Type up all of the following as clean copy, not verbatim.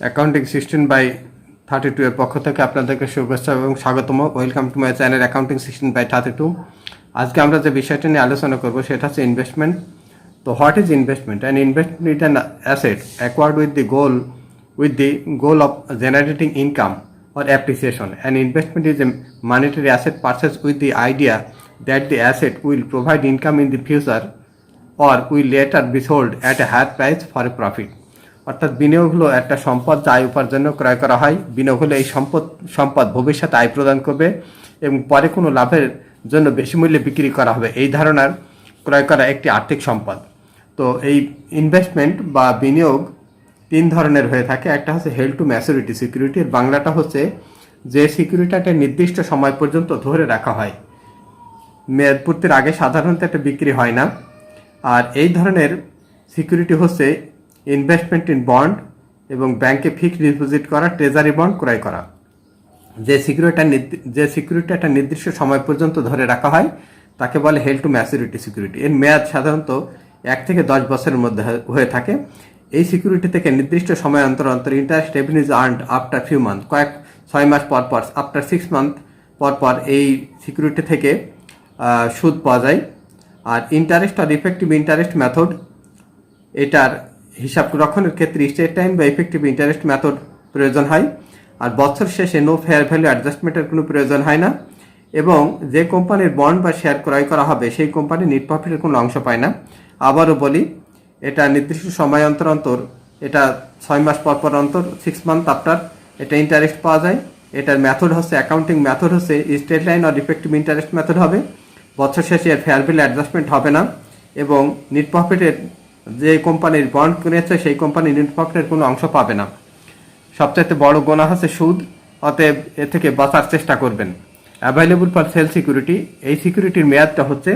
Accounting 16/32 এর পক্ষ থেকে আপনাদেরকে শুভেচ্ছা এবং স্বাগতম। Welcome to my channel accounting 16/32। আজকে আমরা যে বিষয়টা নিয়ে আলোচনা করব সেটা হচ্ছে ইনভেস্টমেন্ট। তো what is investment? And investment is an asset acquired with the goal of generating income or appreciation. An investment is a monetary asset purchased with the idea that the asset will provide income in the future or will later be sold at a higher price for a profit. অর্থাৎ বিনিয়োগ হলো একটা সম্পদ যা আয় উপার্জন ক্রয় করা হয়। বিনিয়োগ হলো এই সম্পদ ভবিষ্যতে আয় প্রদান করবে এবং পরে কোনো লাভের জন্য বেশি মূল্যে বিক্রি করা হবে, এই ধারণার ক্রয় করা একটি আর্থিক সম্পদ। তো এই ইনভেস্টমেন্ট বা বিনিয়োগ তিন ধরনের হয়ে থাকে। একটা হচ্ছে হেল্ড টু ম্যাচুরিটি সিকিউরিটি, এর বাংলাটা হচ্ছে যে সিকিউরিটিটা নির্দিষ্ট সময় পর্যন্ত ধরে রাখা হয়, মেয়াদপূর্তির আগে সাধারণত একটা বিক্রি হয় না। আর এই ধরনের সিকিউরিটি হচ্ছে ইনভেস্টমেন্ট ইন বন্ড এবং ব্যাংকে ফিক্সড ডিপোজিট করা, ট্রেজারি বন্ড ক্রয় করা। যে সিকিউরিটি একটা নির্দিষ্ট সময় পর্যন্ত ধরে রাখা হয় তাকে বলে হেল্ড টু ম্যাচুরিটি সিকিউরিটি। এর মেয়াদ সাধারণত 1 থেকে 10 বছরের মধ্যে হয়ে থাকে। এই সিকিউরিটি থেকে নির্দিষ্ট সময় অন্তর অন্তর interest revenue earned after few month, 6 মাস পর পর, আফটার 6 মান্থ পর পর এই সিকিউরিটি থেকে সুদ পাওয়া যায়। আর ইন্টারেস্ট আর ইফেক্টিভ ইন্টারেস্ট মেথড, এটার হিসাব রক্ষণের ক্ষেত্রে স্ট্রেট টাইম বা ইফেক্টিভ ইন্টারেস্ট মেথড প্রয়োজন হয়। আর বছর শেষে নো ফেয়ার ভ্যালু অ্যাডজাস্টমেন্টের কোনো প্রয়োজন হয় না। এবং যে কোম্পানির বন্ড বা শেয়ার ক্রয় করা হবে সেই কোম্পানি নেট প্রফিটের কোনো অংশ পায় না। আবারও বলি, এটা নির্দিষ্ট সময় অন্তর অন্তর, এটা 6 মাস পর পর অন্তর, 6 মান্থ আফটার এটা ইন্টারেস্ট পাওয়া যায়। এটার মেথড হচ্ছে, অ্যাকাউন্টিং মেথড হচ্ছে স্ট্রেট লাইন আর ইফেক্টিভ ইন্টারেস্ট মেথড হবে। বছর শেষে এর ফেয়ার ভ্যালু অ্যাডজাস্টমেন্ট হবে না এবং নেট প্রফিটের, যে কোম্পানির বন্ড কিনেছে সেই কোম্পানির নেট প্রফিটের কোনো অংশ পাবে না। সবচাইতে বড় গোনা হচ্ছে সুদ, অতএব এ থেকে বাঁচার চেষ্টা করবেন। অ্যাভেলেবল ফর সেল সিকিউরিটি, এই সিকিউরিটির মেয়াদটা হচ্ছে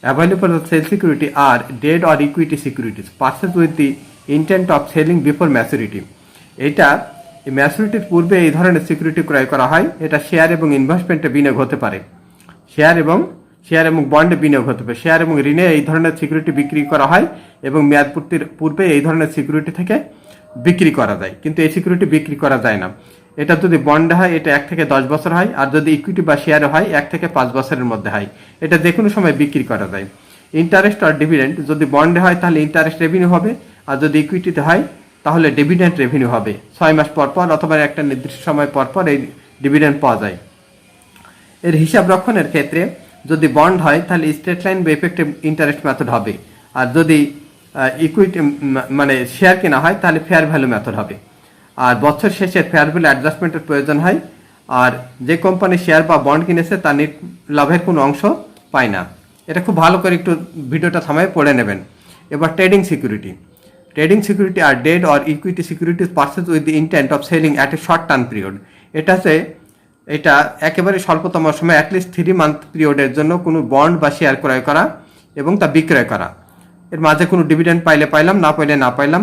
available for sale security are debt or equity securities purchase with the intent of selling before maturity. এটা ম্যাচুরিটির পূর্বে এই ধরনের সিকিউরিটি ক্রয় করা হয়। এটা শেয়ার এবং ইনভেস্টমেন্টে বিনিয়োগ হতে পারে, শেয়ার এবং বন্ডে বিনিয়োগ হতে পারে। শেয়ার এবং ঋণে এই ধরনের সিকিউরিটি বিক্রি করা হয় এবং মেয়াদপূর্তির পূর্বে এই ধরনের সিকিউরিটি থেকে বিক্রি করা যায়, কিন্তু এই সিকিউরিটি বিক্রি করা যায় না। এটা যদি বন্ডে হয় এটা 1 থেকে 10 বছর হয়, আর যদি ইকুইটি বা শেয়ারে হয় 1 থেকে 5 বছরের মধ্যে হয়। এটা যে কোনো সময় বিক্রি করা যায়। ইন্টারেস্ট আর ডিভিডেন্ড, যদি বন্ডে হয় তাহলে ইন্টারেস্ট রেভিনিউ হবে, আর যদি ইকুইটিতে হয় তাহলে ডিভিডেন্ড রেভিনিউ হবে। 6 মাস পর পর অথবা একটা নির্দিষ্ট সময় পর পর এই ডিভিডেন্ড পাওয়া যায়। এর হিসাব রক্ষণের ক্ষেত্রে যদি বন্ড হয় তাহলে স্ট্রেট লাইন বা ইফেক্টিভ ইন্টারেস্ট মেথড হবে, আর যদি ইকুইটি মানে শেয়ার কেনা হয় তাহলে ফেয়ার ভ্যালু মেথড হবে। আর বছর শেষে ফেয়ার ভ্যালু অ্যাডজাস্টমেন্টের প্রয়োজন হয়। আর যে কোম্পানি শেয়ার বা বন্ড কিনেছে তার নেট লাভের কোনো অংশ পায় না। এটা খুব ভালো করে একটু ভিডিওটা থামায় পড়ে নেবেন। এবার trading security are debt or equity securities purchase with the intent of selling at a short term period. এটা একেবারে স্বল্পতম সময়, অ্যাটলিস্ট 3 মান্থ পিরিয়ডের জন্য কোনো বন্ড বা শেয়ার ক্রয় করা এবং তা বিক্রয় করা। এর মাঝে কোনো ডিভিডেন্ড পাইলে পাইলাম, না পাইলে না পাইলাম।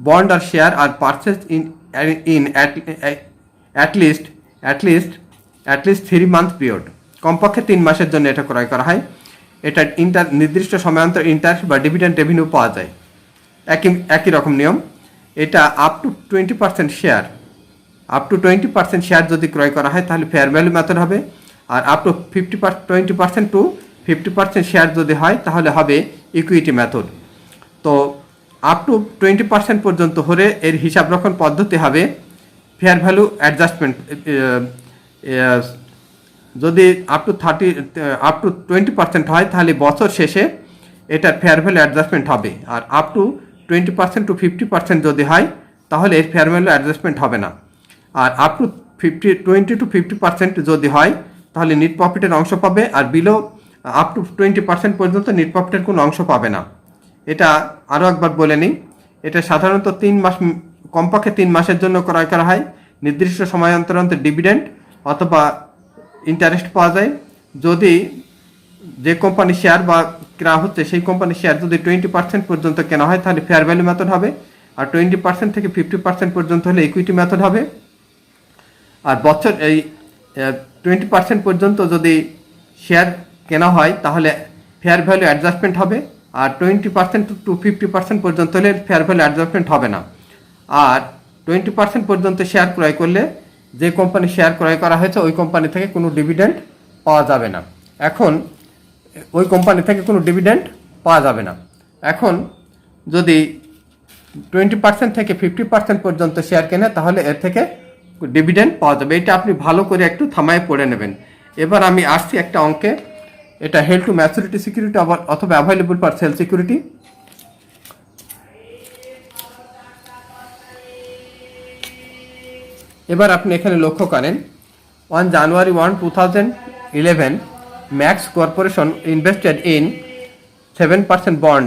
বন্ড আর share are purchase in at least 3 month period, কমপক্ষে 3 মাসের জন্য এটা ক্রয় করা হয়। এটা নির্দিষ্ট সময়ান্তর ইন্টারেস্ট বা ডিভিডেন্ড রেভিনিউ পাওয়া যায়। একই রকম নিয়ম। এটা আপ টু 20% শেয়ার যদি ক্রয় করা হয় তাহলে ফেয়ার ভ্যালু মেথড হবে। আর আপ টু 20% টু 50% শেয়ার যদি হয় তাহলে হবে ইকুইটি মেথড। তো আপ টু 20% পর্যন্ত হলে এর হিসাব রক্ষণ পদ্ধতি হবে ফেয়ার ভ্যালু অ্যাডজাস্টমেন্ট। যদি আপ টু 20% হয় তাহলে বছর শেষে এটার ফেয়ার ভ্যালু অ্যাডজাস্টমেন্ট হবে। আর আপ টু 20% টু 50% যদি হয় তাহলে এর ফেয়ার ভ্যালু অ্যাডজাস্টমেন্ট হবে না। আর আপ টু 20 টু 50% যদি হয় তাহলে নেট প্রফিটের অংশ পাবে, আর বিলো আপ টু 20% পর্যন্ত নেট প্রফিটের কোনো অংশ পাবে না। এটা আরও একবার বলে নিই, এটা সাধারণত 3 মাস, কমপক্ষে 3 মাসের জন্য ক্রয় করা হয়। নির্দিষ্ট সময় অন্তর অন্তর ডিভিডেন্ড অথবা ইন্টারেস্ট পাওয়া যায়। যদি যে কোম্পানি শেয়ার বা কেনা হচ্ছে সেই কোম্পানি শেয়ার যদি 20% পর্যন্ত কেনা হয় তাহলে ফেয়ার ভ্যালু মেথড হবে, আর 20% থেকে 50% পর্যন্ত হলে ইকুইটি মেথড হবে। আর বছর এই 20% পর্যন্ত যদি শেয়ার কেনা হয় তাহলে ফেয়ার ভ্যালু অ্যাডজাস্টমেন্ট হবে, আর 20% টু 50% পর্যন্ত হলে ফেয়ার ভ্যালু অ্যাডজাস্টমেন্ট হবে না। আর 20% পর্যন্ত শেয়ার ক্রয় করলে যে কোম্পানি শেয়ার ক্রয় করা হয়েছে ওই কোম্পানি থেকে কোনো ডিভিডেন্ড পাওয়া যাবে না। এখন ওই কোম্পানি থেকে কোনো ডিভিডেন্ড পাওয়া যাবে না। এখন যদি 20% থেকে 50% পর্যন্ত শেয়ার কেনে তাহলে এর থেকে ডিভিডেন্ড পাওয়া যাবে। এটা আপনি ভালো করে একটু থামায় পড়ে নেবেন। এবার আমি আসছি একটা অঙ্কে, এটা হেল্ড টু ম্যাচুরিটি সিকিউরিটি অথবা অ্যাভেলেবল ফর সেল সিকিউরিটি। এবার আপনি এখানে লক্ষ্য করেন, on January 1, 2011, Max Corporation invested in 7% bond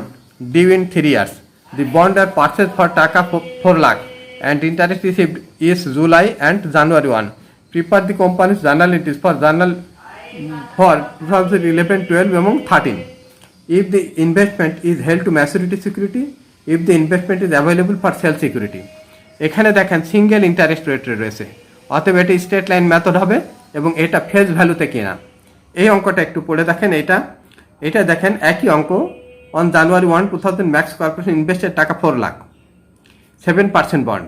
due in 3 years. The bond are purchased for taka 4 lakh and interest received is July and January 1. Prepare the company's journal entries for 2011, 12 এবং 13. If the investment is held to maturity security, if the investment is available for sale security. এখানে দেখেন single interest rate রয়েছে, অতএব এটা straight line method হবে এবং এটা phase ভ্যালুতে কিনা। এই অঙ্কটা একটু পড়ে দেখেন, এটা দেখেন একই অঙ্ক। On January 1, 2000 Max Corporation invested টাকা 4 lakh, 7% bond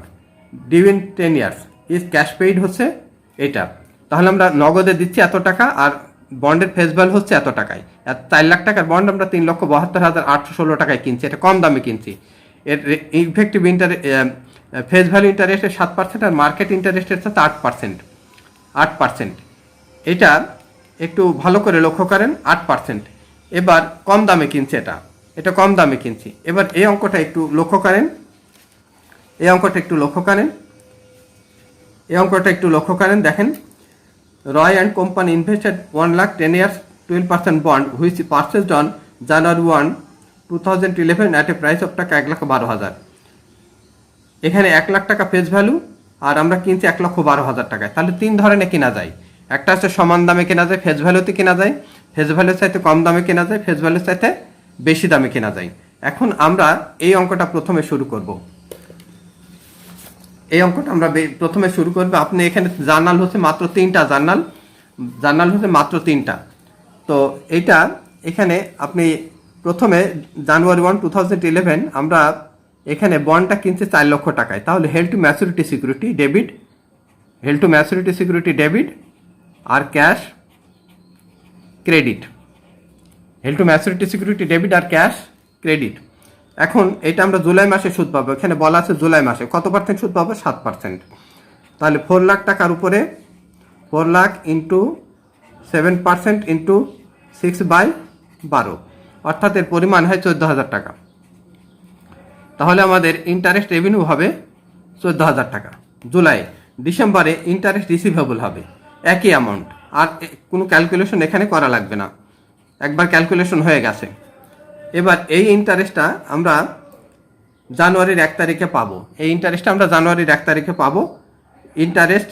due in 10 years, is cash paid হচ্ছে এটা। তাহলে আমরা নগদে দিচ্ছি এত টাকা আর বন্ডের ফেস ভ্যালু হচ্ছে এত টাকায়। 4 লাখ টাকার বন্ড আমরা 3,72,816 টাকায় কিনছি, এটা কম দামে কিনছি। এর ইফেক্টিভ ফেস ভ্যালু ইন্টারেস্টের 7% আর মার্কেট ইন্টারেস্টের সাথে 8%। এটা একটু ভালো করে লক্ষ্য করেন, 8%। এবার কম দামে কিনছে, এটা কম দামে কিনছি। এবার এই অঙ্কটা একটু লক্ষ্য করেন, দেখেন, Roy and company invested 1 lakh 10 years 12% bond which purchased on January 1, 2011 at a price of taka 1,12,000। এখানে 1 লাখ টাকা ফেস ভ্যালু আর আমরা কিনছি 1,12,000 টাকায়। তাহলে 3 ধরনের কেনা যায়, একটা হচ্ছে সমান দামে কেনা যায়, ফেস ভ্যালুতে কেনা যায়, ফেস ভ্যালুর চাইতে কম দামে কেনা যায়, ফেস ভ্যালুর চাইতে বেশি দামে কেনা যায়। এখন আমরা এই অঙ্কটা প্রথমে শুরু করব। আপনি এখানে জার্নাল হচ্ছে মাত্র 3টা, তো এইটা এখানে আপনি প্রথমে জানুয়ারি 1, 2011 আমরা এখানে বন্ডটা কিনছে 4 লক্ষ টাকায়। তাহলে held to maturity security debit আর ক্যাশ ক্রেডিট। এখন এটা আমরা জুলাই মাসে সুদ পাবো, এখানে বলা আছে জুলাই মাসে কত পার্সেন্ট সুদ পাবো, 7%। তাহলে 4 লাখ টাকার উপরে 4 লাখ ইন্টু 7% ইন্টু 6/12, অর্থাৎ এর পরিমাণ হয় 14,000 টাকা। তাহলে আমাদের ইন্টারেস্ট রেভিনিউ হবে 14,000 টাকা জুলাই। ডিসেম্বরে ইন্টারেস্ট রিসিভেবল হবে একই অ্যামাউন্ট, আর কোনো ক্যালকুলেশন এখানে করা লাগবে না, একবার ক্যালকুলেশন হয়ে গেছে। এবার এই ইন্টারেস্টটা আমরা জানুয়ারির 1 তারিখে পাবো। ইন্টারেস্ট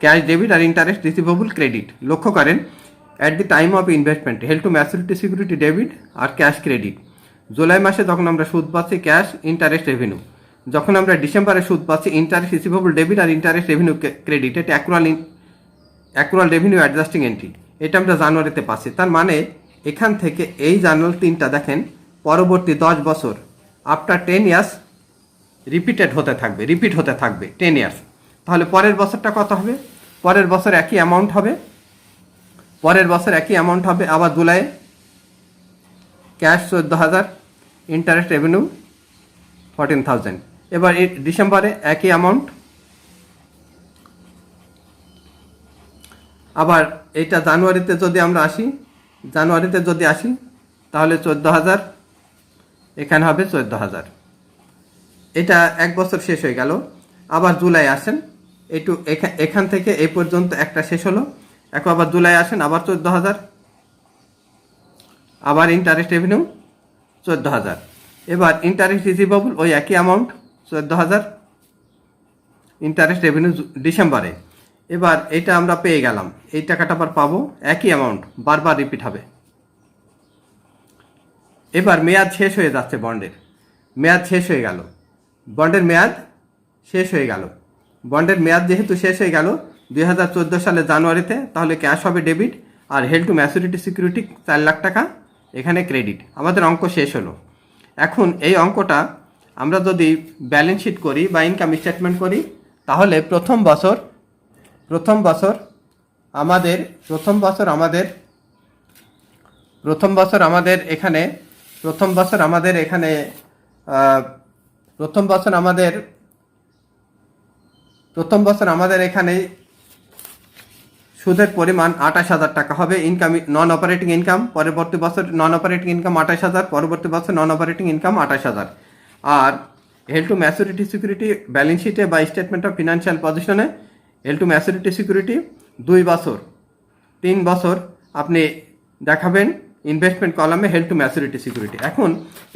ক্যাশ ডেবিট আর ইন্টারেস্ট রিসিভেবল ক্রেডিট। লক্ষ্য করেন, at the time of investment held to maturity security debit আর ক্যাশ ক্রেডিট। জুলাই মাসে যখন আমরা সুদ পাচ্ছি ক্যাশ ইন্টারেস্ট রেভিনিউ, যখন আমরা ডিসেম্বরে সুদ পাচ্ছি ইন্টারেস্ট রিসিভেবল ডেবিট আর ইন্টারেস্ট রেভিনিউ ক্রেডিট। এটা অ্যাকুয়াল রেভিনিউ অ্যাডজাস্টিং এন্ট্রি, এটা আমরা জানুয়ারিতে পাচ্ছি। তার মানে এখান থেকে এই জার্নাল 3টা দেখেন পরবর্তী 10 বছর আফটার 10 ইয়ার্স রিপিট হতে থাকবে 10 ইয়ার্স। তাহলে পরের বছরটা কত হবে? পরের বছর একই অ্যামাউন্ট হবে। আবার জুলাই ক্যাশ 14,000, ইন্টারেস্ট রেভিনিউ 14,000। এবার ডিসেম্বরে একই অ্যামাউন্ট। আবার এটা জানুয়ারিতে যদি আসি তাহলে 14,000, এখানে হবে 14,000। এটা 1 বছর শেষ হয়ে গেল। আবার জুলাই আসেন, এখান থেকে এই পর্যন্ত একটা শেষ হলো। এখন আবার জুলাই আসেন, আবার 14,000, আবার ইন্টারেস্ট রেভিনিউ 14,000। এবার ইন্টারেস্ট রিসিভেবল ওই একই অ্যামাউন্ট 14,000, ইন্টারেস্ট রেভিনিউ ডিসেম্বরে। এবার এটা আমরা পেয়ে গেলাম, এই টাকাটা আবার পাবো, একই অ্যামাউন্ট বারবার রিপিট হবে। এবার মেয়াদ শেষ হয়ে যাচ্ছে, বন্ডের মেয়াদ শেষ হয়ে গেল। বন্ডের মেয়াদ যেহেতু শেষ হয়ে গেল 2014 সালে জানুয়ারিতে, তাহলে ক্যাশ হবে ডেবিট আর held to maturity security 4 lakh টাকা এখানে ক্রেডিট। আমাদের অঙ্ক শেষ হলো। এখন এই অঙ্কটা আমরা যদি ব্যালেন্স শিট করি বা ইনকাম স্টেটমেন্ট করি, তাহলে প্রথম বছর আমাদের এখানে সুদের পরিমাণ 28,000 টাকা হবে। ইনকাম নন অপারেটিং ইনকাম, পরবর্তী বছর নন অপারেটিং ইনকাম 28,000, পরবর্তী বছর নন অপারেটিং ইনকাম 28,000। আর held to maturity security balance শিটে বা স্টেটমেন্ট অফ ফিনান্সিয়াল পজিশনে হেল্ড টু ম্যাচুরিটি সিকিউরিটি 2 বছর 3 বছর আপনি দেখাবেন ইনভেস্টমেন্ট কলামে হেল্ড টু ম্যাচুরিটি সিকিউরিটি। এখন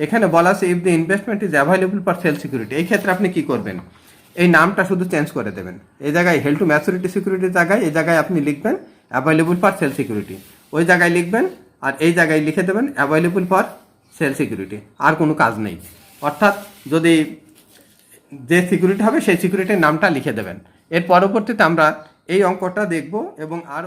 এখানে বলা আছে if the investment is available for sale security, এই ক্ষেত্রে আপনি কি করবেন, এই নামটা শুধু চেঞ্জ করে দেবেন। এই জায়গায় হেল্ড টু ম্যাচুরিটি সিকিউরিটির জায়গায় এই জায়গায় আপনি লিখবেন অ্যাভেলেবল ফর সেল সিকিউরিটি, ওই জায়গায় লিখবেন আর এই জায়গায় লিখে দেবেন অ্যাভেলেবল ফর সেল সিকিউরিটি। আর কোনো কাজ নেই, অর্থাৎ যদি যে সিকিউরিটি হবে সেই সিকিউরিটির নামটা লিখে দেবেন। এর পরবর্তীতে আমরা এই অঙ্কটা দেখব এবং আর